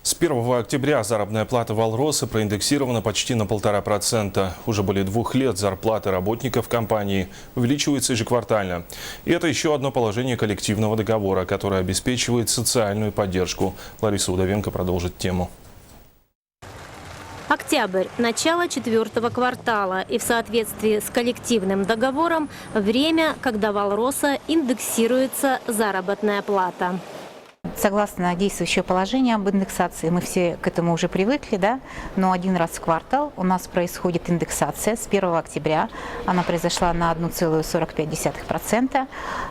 С 1 октября заработная плата в Алроса проиндексирована почти на 1,5%. Уже более 2 лет зарплаты работников компании увеличиваются ежеквартально. И это еще одно положение коллективного договора, которое обеспечивает социальную поддержку. Лариса Удовенко продолжит тему. Октябрь – начало 4-го квартала и в соответствии с коллективным договором время, когда в Алроса индексируется заработная плата. Согласно действующему положению об индексации, мы все к этому уже привыкли, да? Но один раз в квартал у нас происходит индексация с 1 октября. Она произошла на 1,45%.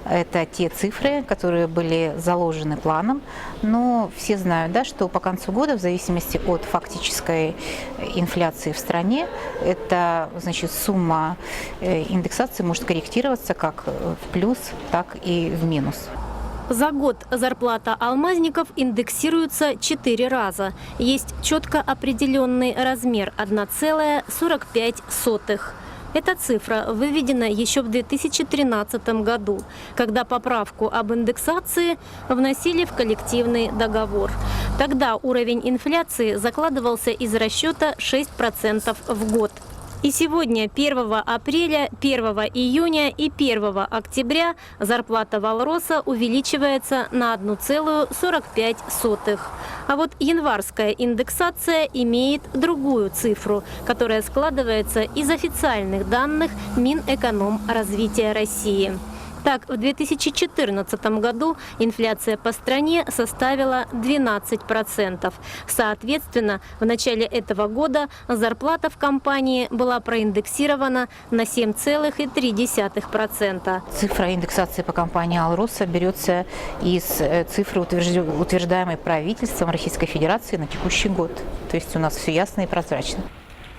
Это те цифры, которые были заложены планом. Но все знают, да, что по концу года, в зависимости от фактической инфляции в стране, это, значит, сумма индексации может корректироваться как в плюс, так и в минус. За год зарплата алмазников индексируется 4 раза. Есть четко определенный размер – 1,45. Эта цифра выведена еще в 2013 году, когда поправку об индексации вносили в коллективный договор. Тогда уровень инфляции закладывался из расчета 6% в год. И сегодня, 1 апреля, 1 июня и 1 октября зарплата в Алроса увеличивается на 1,45. А вот январская индексация имеет другую цифру, которая складывается из официальных данных Минэкономразвития России. Так, в 2014 году инфляция по стране составила 12%. Соответственно, в начале этого года зарплата в компании была проиндексирована на 7,3%. Цифра индексации по компании «Алроса» берется из цифры, утверждаемой правительством Российской Федерации на текущий год. То есть у нас все ясно и прозрачно.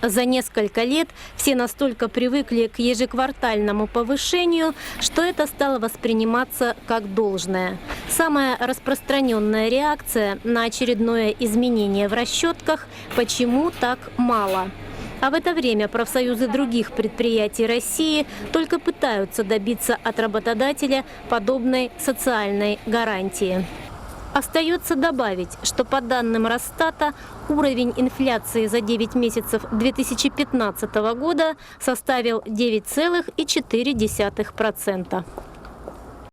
За несколько лет все настолько привыкли к ежеквартальному повышению, что это стало восприниматься как должное. Самая распространенная реакция на очередное изменение в расчетках – почему так мало? А в это время профсоюзы других предприятий России только пытаются добиться от работодателя подобной социальной гарантии. Остается добавить, что по данным Росстата уровень инфляции за 9 месяцев 2015 года составил 9,4%.